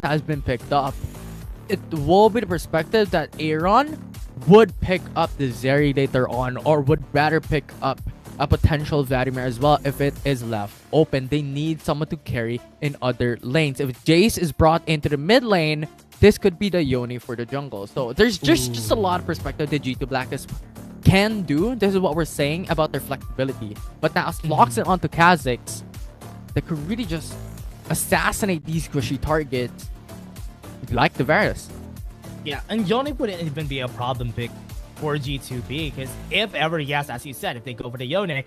has been picked up, it will be the perspective that Aaron would pick up the Zeri later on, or would rather pick up a potential Vladimir as well if it is left open. They need someone to carry in other lanes. If Jace is brought into the mid lane, this could be the Yone for the jungle. So there's just a lot of perspective that G2 Blacklist can do. This is what we're saying about their flexibility. But now locks it onto Kha'Zix, that could really just assassinate these squishy targets like the Varus. Yeah, and Yone wouldn't even be a problem pick for G2B, because if ever, yes, as you said, if they go for the Yone,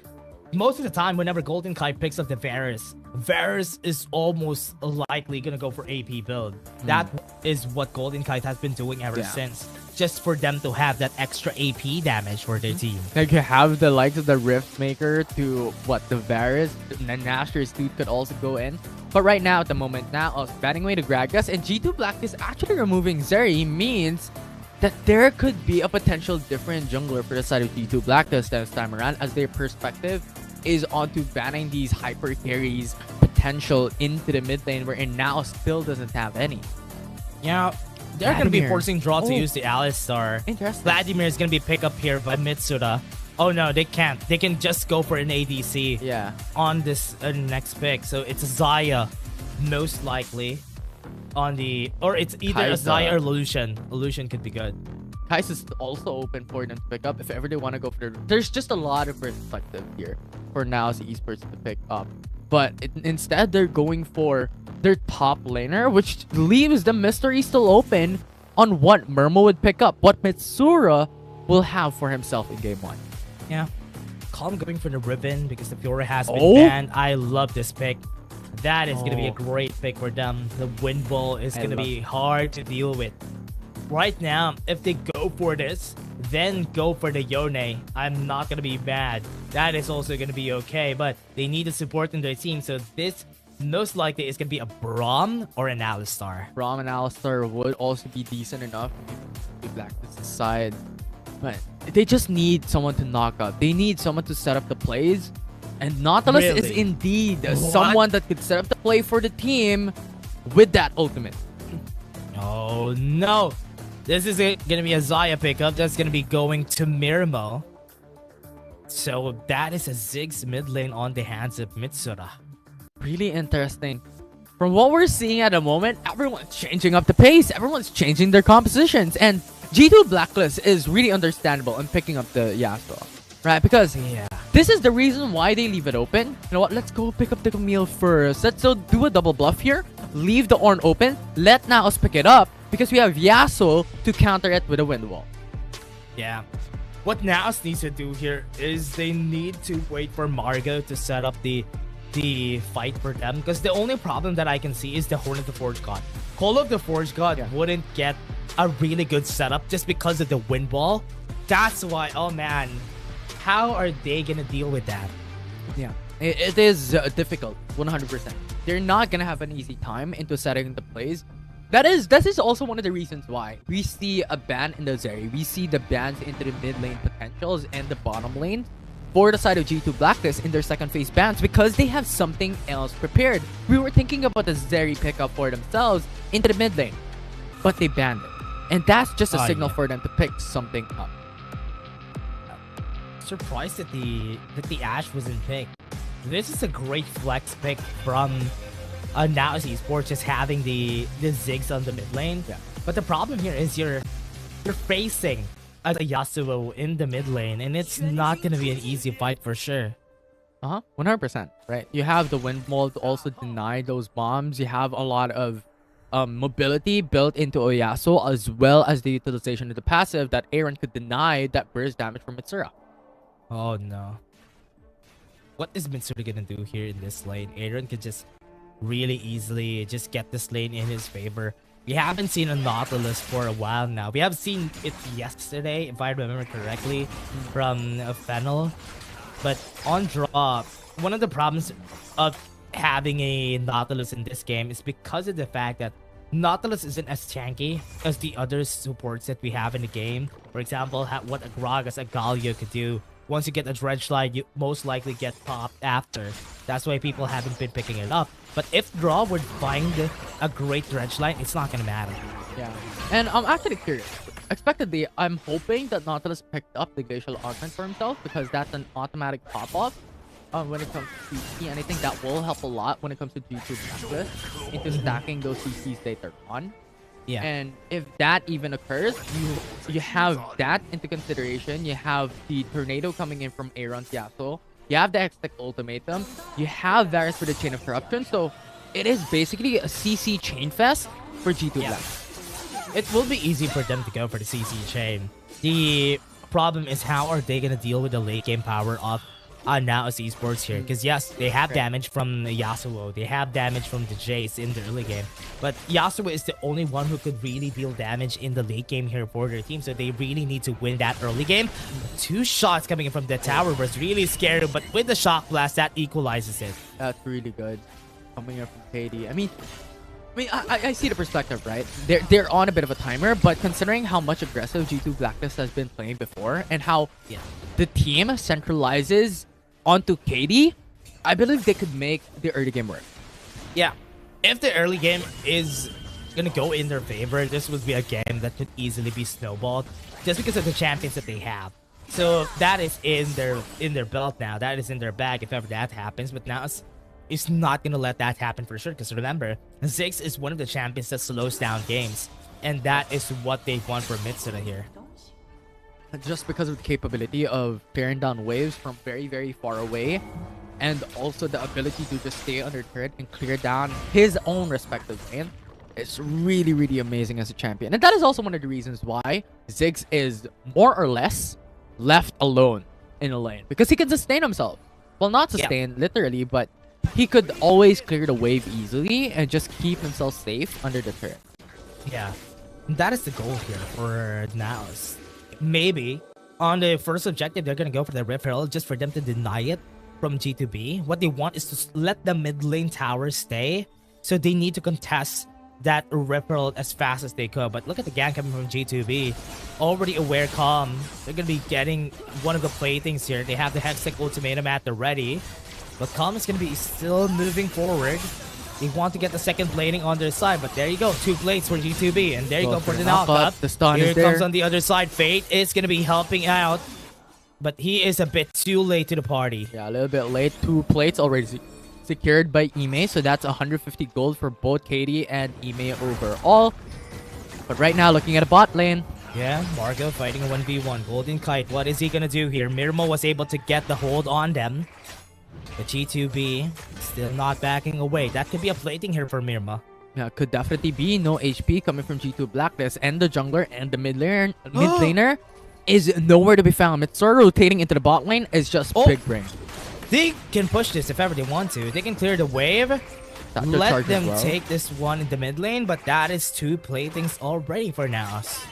most of the time, whenever Golden Kai picks up the Varus, Varus is almost likely gonna go for AP build. That is what Golden Kite has been doing ever since, just for them to have that extra AP damage for their team. Like, you have the likes of the Rift Maker to what, the Varus, and then Nashor's dude could also go in. But right now, at the moment, NAOS batting away to Gragas, and G2 Black is actually removing Zeri, means that there could be a potential different jungler for the side of G2 Black this time around, as their perspective is onto banning these hyper carries potential into the mid lane, where now still doesn't have any. Yeah, they're going to be forcing Draw to use the Alistar. Interesting. Vladimir is going to be picked up here by Mitsuda. Oh no, they can't. They can just go for an ADC on this next pick. So it's Xayah, most likely, on the... Or it's either a Xayah or Lucian. Lucian could be good. Kais is also open for them to pick up if ever they want to go for the... There's just a lot of perspective here for NAOS Esports to pick up. But instead, they're going for their top laner, which leaves the mystery still open on what Murmo would pick up, what Mitsura will have for himself in game 1. Yeah. Calm going for the Ribbon because the Fiora has been banned. I love this pick. That is going to be a great pick for them. The Wind Wall is going to be hard to deal with. Right now, if they go for this, then go for the Yone, I'm not going to be mad. That is also going to be okay, but they need the support in their team, so this most likely is going to be a Braum or an Alistar. Braum and Alistar would also be decent enough to black this side, but they just need someone to knock out. They need someone to set up the plays, and Nautilus is indeed someone that could set up the play for the team with that ultimate. Oh no! This is going to be a Xayah pickup that's going to be going to Mirmo. So that is a Ziggs mid lane on the hands of Mitsura. Really interesting. From what we're seeing at the moment, everyone's changing up the pace. Everyone's changing their compositions. And G2 Blacklist is really understandable in picking up the Yasuo. Right? Because this is the reason why they leave it open. You know what? Let's go pick up the Camille first. Let's do a double bluff here. Leave the Ornn open. Let NAOS pick it up. Because we have Yasuo to counter it with a Wind Wall. Yeah. What NAOS needs to do here is they need to wait for Margo to set up the fight for them. Because the only problem that I can see is the Horn of the Forge God. Call of the Forge God wouldn't get a really good setup just because of the Wind Wall. That's why, oh man, how are they going to deal with that? Yeah, it is difficult, 100%. They're not going to have an easy time into setting the plays. That is also one of the reasons why we see a ban in the Zeri. We see the bans into the mid lane potentials and the bottom lane for the side of G2 Blacklist in their second phase bans, because they have something else prepared. We were thinking about the Zeri pickup for themselves into the mid lane, but they banned it. And that's just a signal for them to pick something up. Surprised that the Ashe wasn't picked. This is a great flex pick from NAOS Esports, just having the Ziggs on the mid lane. But the problem here is you're facing a Yasuo in the mid lane, and it's not gonna be an easy fight for sure. 100%, right? You have the Wind Wall to also deny those bombs. You have a lot of mobility built into Yasuo, as well as the utilization of the passive that Aaron could deny that burst damage from Mitsura. Oh no. What is Mitsura gonna do here in this lane? Aaron could just really easily just get this lane in his favor. We haven't seen a Nautilus for a while now. We have seen it yesterday, if I remember correctly, from Fennel. But on draw, one of the problems of having a Nautilus in this game is because of the fact that Nautilus isn't as tanky as the other supports that we have in the game. For example, what a Gragas, a Galio could do once you get a dredge line, you most likely get popped after. That's why people haven't been picking it up. But if Draw would find a great dredge line, it's not gonna matter. Yeah, and I'm actually curious. Expectedly, I'm hoping that Nautilus picked up the glacial augment for himself because that's an automatic pop-off when it comes to CC, and I think that will help a lot when it comes to G2 Blacklist into stacking those CCs later on. Yeah. And if that even occurs, you have that into consideration. You have the tornado coming in from Aaron's Yasuo. You have the Hextech ultimatum. You have Varus for the Chain of Corruption. So it is basically a CC chain fest for G2 Black. It will be easy for them to go for the CC chain. The problem is how are they going to deal with the late game power of NAOS Esports here? Because yes, they have damage from Yasuo. They have damage from the Jace in the early game. But Yasuo is the only one who could really deal damage in the late game here for their team. So they really need to win that early game. 2 shots coming in from the tower was really scary. But with the shock blast, that equalizes it. That's really good. Coming up from KD. I see the perspective, right? They're on a bit of a timer, but considering how much aggressive G2 Blacklist has been playing before and how the team centralizes onto KD, I believe they could make the early game work. Yeah, if the early game is gonna go in their favor, this would be a game that could easily be snowballed just because of the champions that they have. So that is in their belt now. That is in their bag if ever that happens. But now it's not gonna let that happen for sure. Because remember, Ziggs is one of the champions that slows down games, and that is what they want for Mitsura here. Just because of the capability of tearing down waves from very, very far away, and also the ability to just stay under turret and clear down his own respective lane. It's really, really amazing as a champion. And that is also one of the reasons why Ziggs is more or less left alone in a lane. Because he can sustain himself. Well, not sustain literally, but he could always clear the wave easily and just keep himself safe under the turret. Yeah, that is the goal here for NAOS. Maybe on the first objective, they're going to go for the Rift Herald just for them to deny it from G2B. What they want is to let the mid lane tower stay. So they need to contest that Rift Herald as fast as they could. But look at the gang coming from G2B. Already aware Calm. They're going to be getting one of the playthings here. They have the Hextech ultimatum at the ready. But Calm is going to be still moving forward. They want to get the second plating on their side, but there you go. 2 plates for G2B, and there you go for the knockup. The stun Here is it there. comes on the other side. Fate is going to be helping out, but he is a bit too late to the party. Yeah, a little bit late. 2 plates already secured by Ime, so that's 150 gold for both KD and Ime overall. But right now, looking at a bot lane. Yeah, Margo fighting a 1v1. Golden Kite, what is he going to do here? Mirmo was able to get the hold on them. The G2B still not backing away. That could be a plating here for Mirma. Yeah, could definitely be. No HP coming from G2 Blacklist, and the jungler and the mid laner is nowhere to be found. Mitsura rotating into the bot lane is just big brain. They can push this if ever they want to. They can clear the wave. Let them take this one in the mid lane, but that is 2 playthings already for NAOS.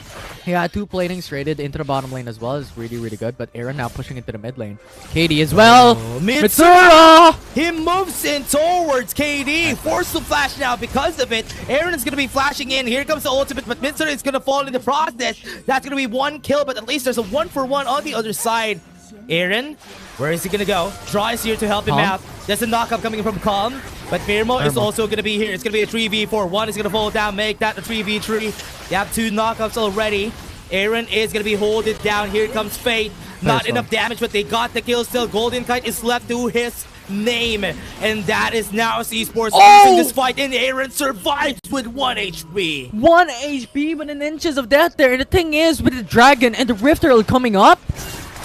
Yeah, 2 platings rated into the bottom lane as well is really, really good. But Aaron now pushing into the mid lane. KD as well. Mitsura! He moves in towards KD. Forced to flash now because of it. Aaron is going to be flashing in. Here comes the ultimate, but Mitsura is going to fall in the process. That's going to be 1 kill, but at least there's a 1-for-1 on the other side. Aaron, where is he going to go? Draw is here to help him out. There's a knockup coming from Calm, but Mirmo is also going to be here. It's going to be a 3v4. 1 is going to fall down, make that a 3v3. They have 2 knockups already. Aaron is going to be holding down. Here comes Fate. Not enough damage, but they got the kill still. Golden Kite is left to his name, and that is NAOS Esports losing this fight, and Aaron survives with 1 HP. 1 HP within inches of death there. And the thing is, with the Dragon and the Rift Herald coming up,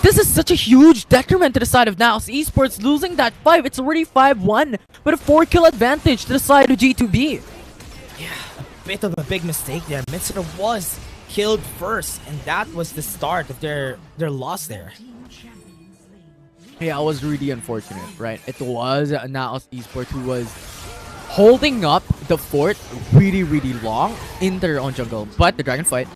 this is such a huge detriment to the side of NAOS Esports. Losing that 5, it's already 5-1 with a 4-kill advantage to the side of G2B. Yeah, a bit of a big mistake there. Mitsura was killed first, and that was the start of their loss there. Yeah, it was really unfortunate, right? It was NAOS Esports who was holding up the fort really, really long in their own jungle. But the Dragon fight.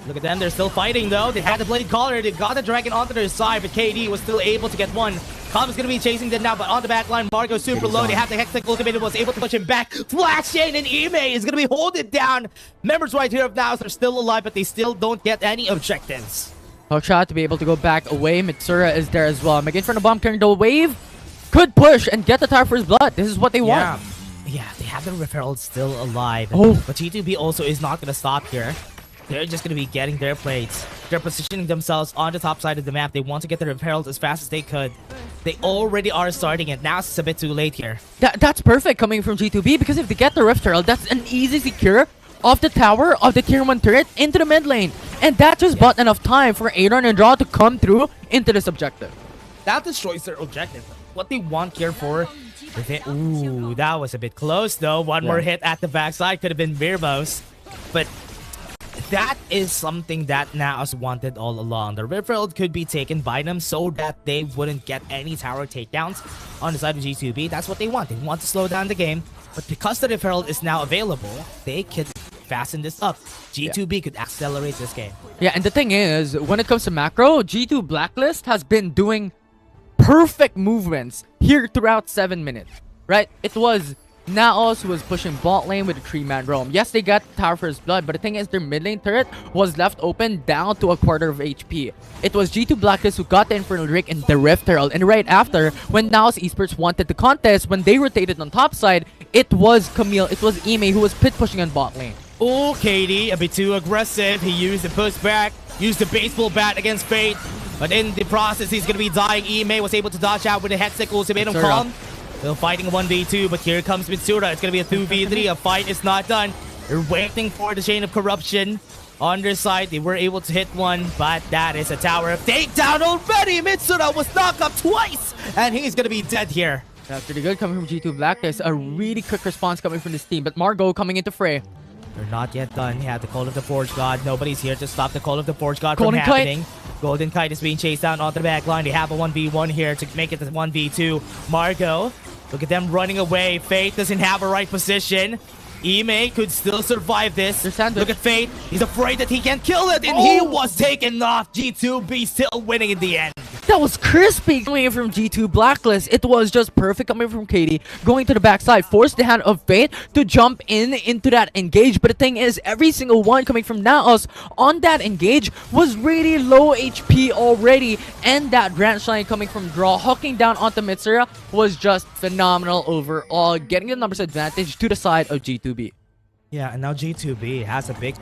Look at them, they're still fighting though. They had the Blade Caller, they got the Dragon onto their side, but KD was still able to get 1. Calm is going to be chasing them now, but on the back line, Margo super low. They have the Hextech ultimate, was able to push him back. Flash in, and Ime is going to be holding down. Members right here of NAOS are still alive, but they still don't get any objectives. Hookshot to be able to go back away. Mitsura is there as well. Again for the bomb carrying the wave. Could push and get the tower for his blood. This is what they want. Yeah, they have the referral still alive. Oh. But G2B also is not going to stop here. They're just going to be getting their plates. They're positioning themselves on the top side of the map. They want to get the referrals as fast as they could. They already are starting it. Now it's a bit too late here. That's perfect coming from G2B, because if they get the Rift Herald, that's an easy secure of the tower of the tier 1 turret into the mid lane. And that just bought enough time for Aaron and Draw to come through into this objective. That destroys their objective. What they want here for... Ooh, that was a bit close though. One more hit at the backside could have been Virmos. But that is something that NAOS wanted all along. The referral could be taken by them so that they wouldn't get any tower takedowns on the side of G2B. That's what they want. They want to slow down the game. But because the referral is now available, they could fasten this up. G2B could accelerate this game. Yeah, and the thing is, when it comes to macro, G2 Blacklist has been doing perfect movements here throughout 7 minutes, right? It was NAOS who was pushing bot lane with a 3-man roam. Yes, they got tower for his blood, but the thing is, their mid lane turret was left open down to a quarter of HP. It was G2 Blacklist who got the Infernal Drake and the Rift Herald, and right after, when NAOS Esports wanted the contest, when they rotated on top side, it was Camille, it was Ime who was pit pushing on bot lane. Oh, KD, a bit too aggressive. He used the pushback, used the baseball bat against Fate. But in the process, he's going to be dying. Ime was able to dodge out with the Hexicles to make him calm. They're fighting a 1v2, but here comes Mitsura. It's going to be a 2v3. A fight is not done. They're waiting for the chain of corruption. On their side, they were able to hit one, but that is a tower takedown already. Mitsura was knocked up twice, and he's going to be dead here. That's pretty good coming from G2 Blacklist. A really quick response coming from this team, but Margot coming into fray. They're not yet done. He had the Call of the Forge God. Nobody's here to stop the Call of the Forge God from happening. Golden Kite is being chased down onto the back line. They have a 1v1 here to make it a 1v2. Margot, look at them running away. Fate doesn't have a right position. Ime could still survive this. Look at Fate. He's afraid that he can't kill it, and he was taken off. G2B still winning in the end. That was crispy coming from G2 Blacklist. It was just perfect coming from Katie. Going to the backside, forced the hand of Fate to jump into that engage. But the thing is, every single one coming from NAOS on that engage was really low HP already. And that branch line coming from Draw, hooking down onto Mitsura was just phenomenal overall. Getting the numbers advantage to the side of G2B. Yeah, and now G2B has a big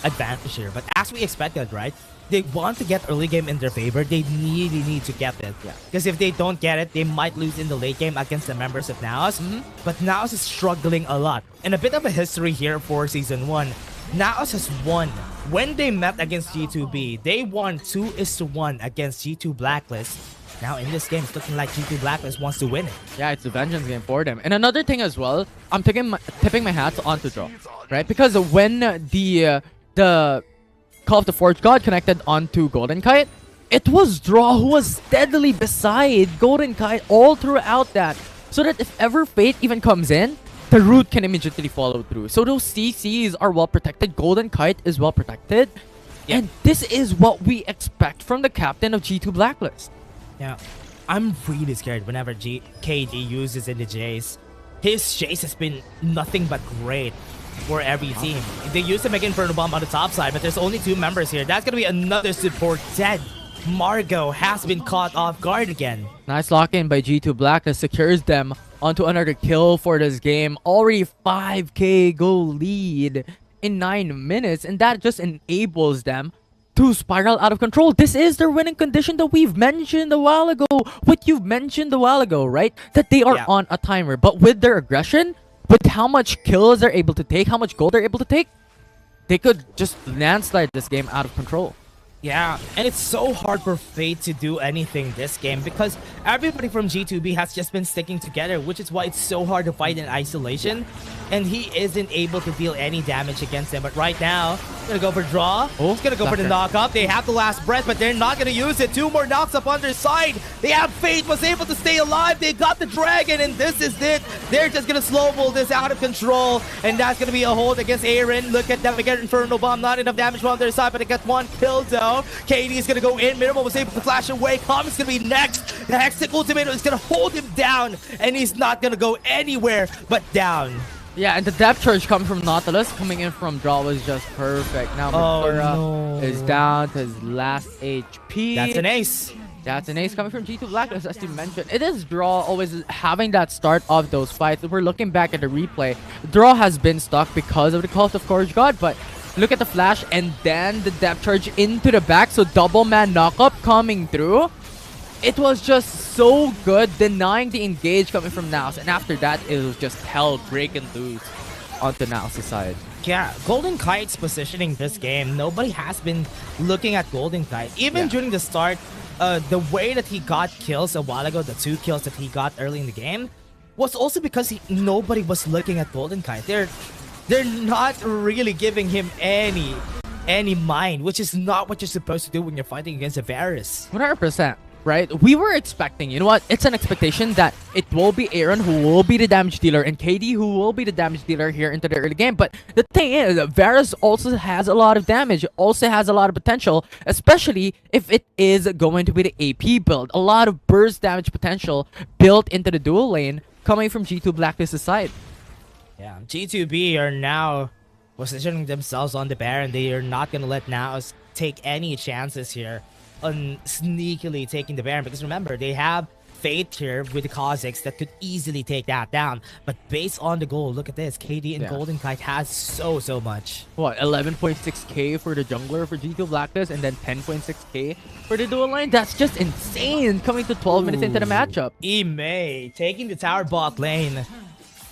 advantage here. But as we expected, right? They want to get early game in their favor. They really need to get it. Because if they don't get it, they might lose in the late game against the members of NAOS. But NAOS is struggling a lot. And a bit of a history here for Season 1. NAOS has won. When they met against G2B, they won 2-1 against G2 Blacklist. Now in this game, it's looking like G2 Blacklist wants to win it. Yeah, it's a vengeance game for them. And another thing as well, I'm tipping my hats onto Draw, right? Because when the Call of the Forge God connected onto Golden Kite, it was Draw who was steadily beside Golden Kite all throughout that. So that if ever Fate even comes in, the root can immediately follow through. So those CCs are well protected. Golden Kite is well protected. Yeah. And this is what we expect from the captain of G2 Blacklist. Yeah, I'm really scared whenever KD uses in the Jace. His Jace has been nothing but great for every team. They used to make Inferno Bomb on the top side, but there's only 2 members here. That's gonna be another support dead. Margot has been caught off guard again. Nice lock-in by G2 Blacklist secures them onto another kill for this game. Already 5k goal lead in 9 minutes, and that just enables them to spiral out of control. This is their winning condition that we've mentioned a while ago. What you've mentioned a while ago, right? That they are on a timer, but with their aggression, with how much kills they're able to take, how much gold they're able to take, they could just landslide this game out of control. Yeah, and it's so hard for Fate to do anything this game because everybody from G2B has just been sticking together, which is why it's so hard to fight in isolation. And he isn't able to deal any damage against him. But right now, he's gonna go for draw. He's gonna go for the knock up. They have the last breath, but they're not gonna use it. 2 more knocks up on their side. They have Fate was able to stay alive. They got the dragon, and this is it. They're just gonna slowball this out of control, and that's gonna be a hold against Aaron. Look at them again. Inferno Bomb, not enough damage on their side, but they got 1 kill though. KD is gonna go in. Minimal was able to flash away. Calm is gonna be next. The Hextech ultimate is gonna hold him down, and he's not gonna go anywhere but down. Yeah, and the depth charge coming from Nautilus, coming in from Draw was just perfect. Now Mitsura is down to his last HP. That's an ace. That's an ace coming from G2 Blacklist, as you mentioned. It is Draw always having that start of those fights. We're looking back at the replay. Draw has been stuck because of the Cult of Courage God, but look at the flash and then the depth charge into the back. So double man knockup coming through. It was just so good, denying the engage coming from NAOS. And after that, it was just hell breaking loose onto NAOS' side. Yeah, Golden Kite's positioning this game, nobody has been looking at Golden Kite. Even during the start, the way that he got kills a while ago, the 2 kills that he got early in the game, was also because nobody was looking at Golden Kite. They're not really giving him any mind, which is not what you're supposed to do when you're fighting against a Varus. 100%. Right? We were expecting, you know what? It's an expectation that it will be Aaron who will be the damage dealer and KD who will be the damage dealer here into the early game. But the thing is, Varus also has a lot of damage, also has a lot of potential, especially if it is going to be the AP build. A lot of burst damage potential built into the dual lane coming from G2 Blacklist's side. Yeah, G2B are now positioning themselves on the Baron. They are not going to let NAOS take any chances here on sneakily taking the Baron, because remember, they have Fate here with the Kazakhs that could easily take that down. But based on the goal, look at this. KD and Golden Kite has so much. What, 11.6k for the jungler for G2 Blacklist and then 10.6k for the dual lane? That's just insane coming to 12 minutes into the matchup. Ime taking the tower bot lane.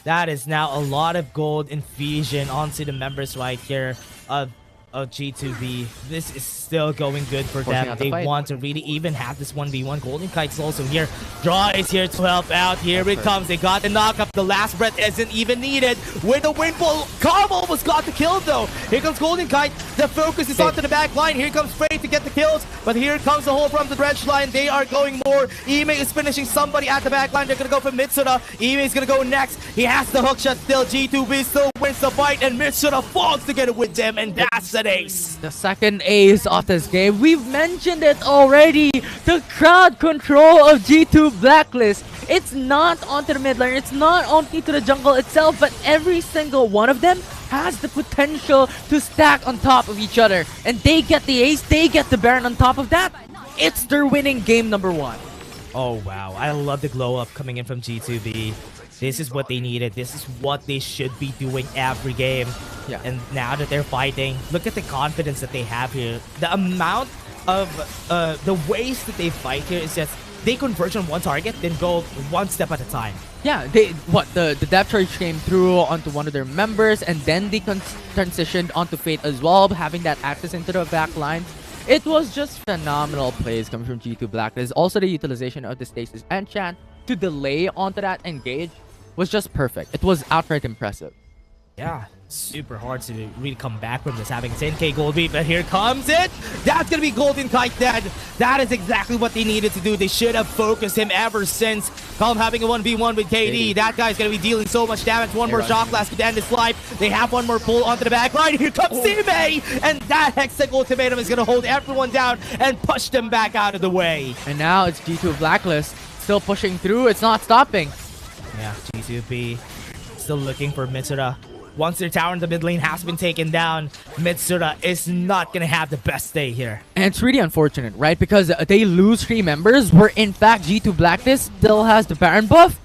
That is now a lot of gold infusion onto the members right here of G2B. This is still going good for them. They want to really even have this 1v1. Golden Kite's also here. Draw is here to help out. Here it comes. They got the knockup. The last breath isn't even needed. With the windfall, Calm almost got the kill though. Here comes Golden Kite. The focus is onto the back line. Here comes Frey to get the kills. But here comes the hole from the dredge line. They are going more. Ime is finishing somebody at the back line. They're going to go for Mitsura. Ime is going to go next. He has the hook shot still. G2B still wins the fight. And Mitsura falls together with them. And that's an ace. The second ace of this game. We've mentioned it already. The crowd control of G2 Blacklist. It's not onto the mid lane. It's not only to the jungle itself, but every single one of them has the potential to stack on top of each other. And they get the ace. They get the Baron on top of that. It's their winning game number 1. Oh, wow. I love the glow up coming in from G2B. This is what they needed. This is what they should be doing every game. Yeah. And now that they're fighting, look at the confidence that they have here. The amount of the ways that they fight here is just they converge on one target, then go one step at a time. Yeah, the depth charge came through onto one of their members, and then they transitioned onto Fate as well, having that access into the back line. It was just phenomenal plays coming from G2 Blacklist. Also, the utilization of the stasis enchant to delay onto that engage was just perfect. It was outright impressive. Yeah, super hard to really come back from this, having 10k gold beat, but here comes it. That's gonna be Golden Kite dead. That is exactly what they needed to do. They should have focused him ever since. Calm having a 1v1 with KD. That guy's gonna be dealing so much damage. One more shock blast could end his life. They have one more pull onto the back line. Here comes Ime, and that Hextech ultimatum is gonna hold everyone down and push them back out of the way. And now it's G2 Blacklist still pushing through. It's not stopping. Yeah, G2B still looking for Mitsura. Once their tower in the mid lane has been taken down, Mitsura is not going to have the best day here. And it's really unfortunate, right? Because they lose 3 members, where in fact G2 Blacklist still has the Baron buff.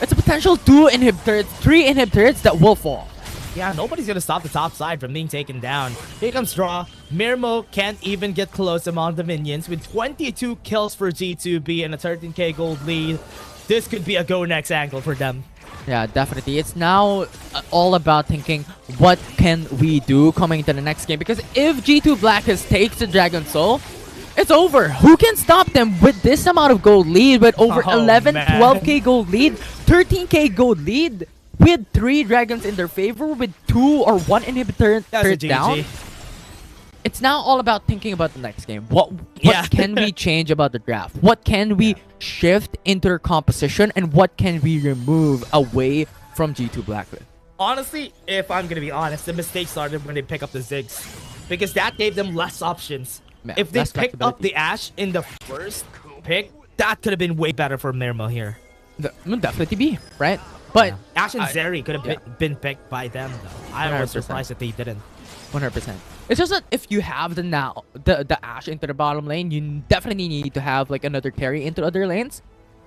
It's a potential 3 inhibitors that will fall. Yeah, nobody's going to stop the top side from being taken down. Here comes Draw. Mirmo can't even get close among the minions with 22 kills for G2B and a 13k gold lead. This could be a go next angle for them. Yeah, definitely. It's now all about thinking, what can we do coming into the next game? Because if G2 Blacklist takes the Dragon Soul, it's over. Who can stop them with this amount of gold lead? With over 12k gold lead, 13k gold lead, with 3 dragons in their favor, with 2 or 1 inhibitor down. It's now all about thinking about the next game. What can we change about the draft? What can we shift into their composition? And what can we remove away from G2 Blacklist? Honestly, if I'm going to be honest, the mistake started when they pick up the Ziggs. Because that gave them less options. If they picked up the Ashe in the first pick, that could have been way better for Mirmo here. Definitely be, right? But Ash and Zeri could have been picked by them though. I was 100%. surprised that they didn't. 100%. It's just that if you have the Ashe into the bottom lane, you definitely need to have like another carry into other lanes.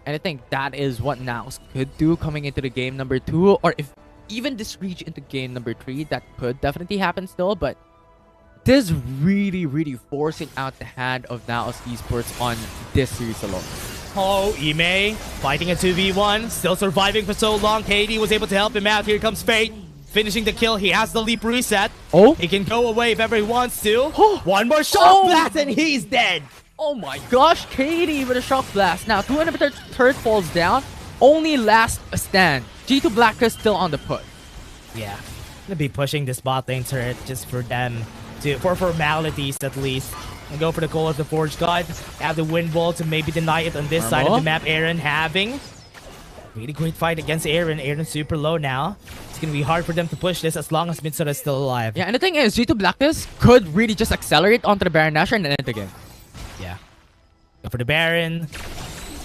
And I think that is what NAOS could do coming into the game number 2, or if even this reach into game number 3, that could definitely happen still. But this is really forcing out the hand of NAOS Esports on this series alone. Oh, Ime fighting a 2v1, still surviving for so long. KD was able to help him out. Here comes Fate, finishing the kill. He has the leap reset. Oh, he can go away if ever he wants to. One more shot blast and he's dead. Oh my gosh, KD with a shock blast. Now, 2 inhibitor turret falls down. Only last stand. G2 Black is still on the push. Yeah, gonna be pushing this bot lane turret just for them to, for formalities at least. And go for the Call of the Forge God. Have the wind wall to maybe deny it on this side of the map. Aaron having a really great fight against Aaron. Aaron's super low now. It's gonna be hard for them to push this as long as Mitsura is still alive. Yeah, and the thing is, G2 Blackness could really just accelerate onto the Baron Nashor and then end the game. Yeah. Go for the Baron.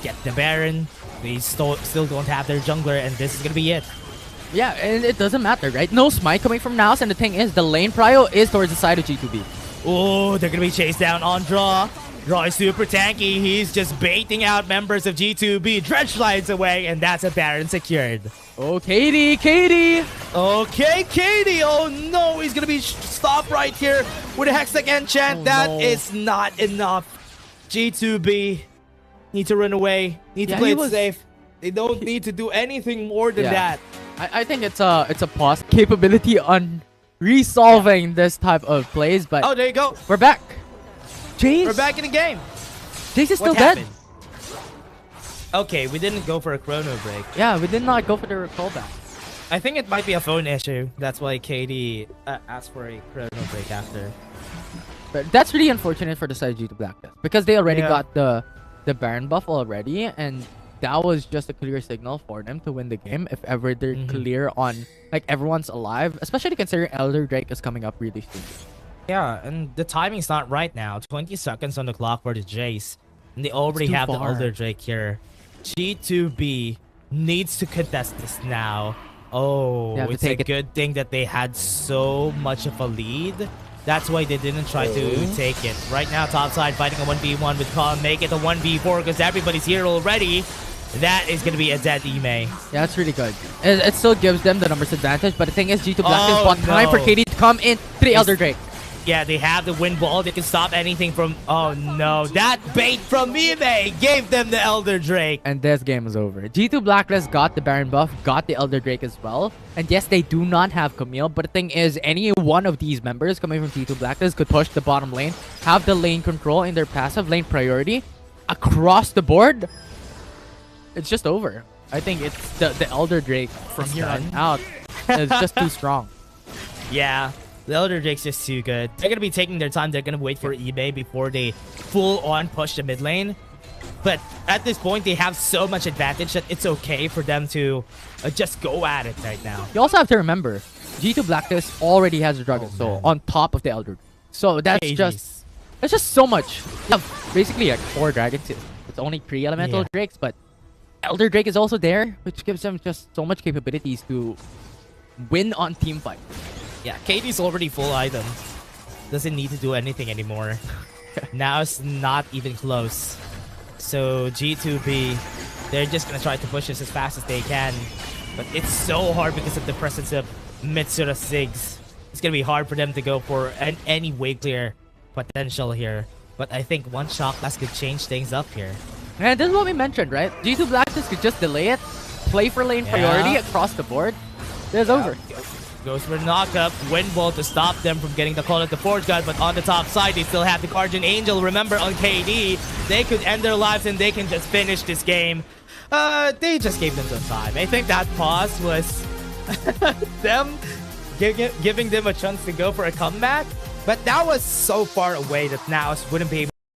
Get the Baron. They still don't have their jungler, and this is gonna be it. Yeah, and it doesn't matter, right? No smite coming from NAOS, and the thing is, the lane prio is towards the side of G2B. Oh, they're gonna be chased down on Draw. Draw is super tanky. He's just baiting out members of G2B. Dredge slides away, and that's a Baron secured. Oh, KD! Okay, KD. Oh no, he's gonna be stopped right here with a Hextech enchant. That is not enough. G2B need to run away. Need to play it safe. They don't need to do anything more than that. I think it's a pause capability on resolving this type of plays, but oh, there you go. We're back. Jace. We're back in the game. Jace is still dead. Okay, we didn't go for a chrono break. Yeah, we did not go for the recall back. I think it might be a phone issue. That's why KD asked for a chrono break after. But that's really unfortunate for the side of G2 Blackness because they already got the Baron buff already, and that was just a clear signal for them to win the game if ever they're clear on like everyone's alive, especially considering Elder Drake is coming up really soon. Yeah, and the timing's not right now. 20 seconds on the clock for the Jace, and they already have the Elder Drake here. G2B needs to contest this now. Oh, it's a good thing that they had so much of a lead. That's why they didn't try to take it. Right now, topside fighting a 1v1 with Colin. Make it a 1v4 because everybody's here already. That is going to be a dead Ime. Yeah, that's really good. It still gives them the numbers advantage, but the thing is, G2 Blackness bought time for KD to come in to the Elder Drake. Yeah, they have the wind wall. They can stop anything from... Oh no, that bait from Ime gave them the Elder Drake. And this game is over. G2 Blacklist got the Baron buff, got the Elder Drake as well. And yes, they do not have Camille, but the thing is, any one of these members coming from G2 Blacklist could push the bottom lane, have the lane control in their passive lane priority across the board. It's just over. I think it's the Elder Drake from here on out is just too strong. Yeah. The Elder Drake's just too good. They're going to be taking their time. They're going to wait for eBay before they full-on push the mid lane. But at this point, they have so much advantage that it's okay for them to just go at it right now. You also have to remember, G2 Blacklist already has a Dragon Soul on top of the Elder Drake. So that's just so much. You have basically like 4 dragons. It's only 3 elemental drakes, but Elder Drake is also there, which gives them just so much capabilities to win on team fight. Yeah, KD's already full item. Doesn't need to do anything anymore. Now it's not even close. So G2B, they're just gonna try to push this as fast as they can. But it's so hard because of the presence of Mitsura Ziggs. It's gonna be hard for them to go for any wave clear potential here. But I think one shock blast could change things up here. And this is what we mentioned, right? G2 Blacklist could just delay it, play for lane priority across the board. It's over. Goes for a knockup. Wind wall to stop them from getting the call at the Forge God, but on the top side, they still have the Guardian Angel. Remember, on KD, they could end their lives and they can just finish this game. They just gave them some time. I think that pause was them giving them a chance to go for a comeback, but that was so far away that NAOS wouldn't be able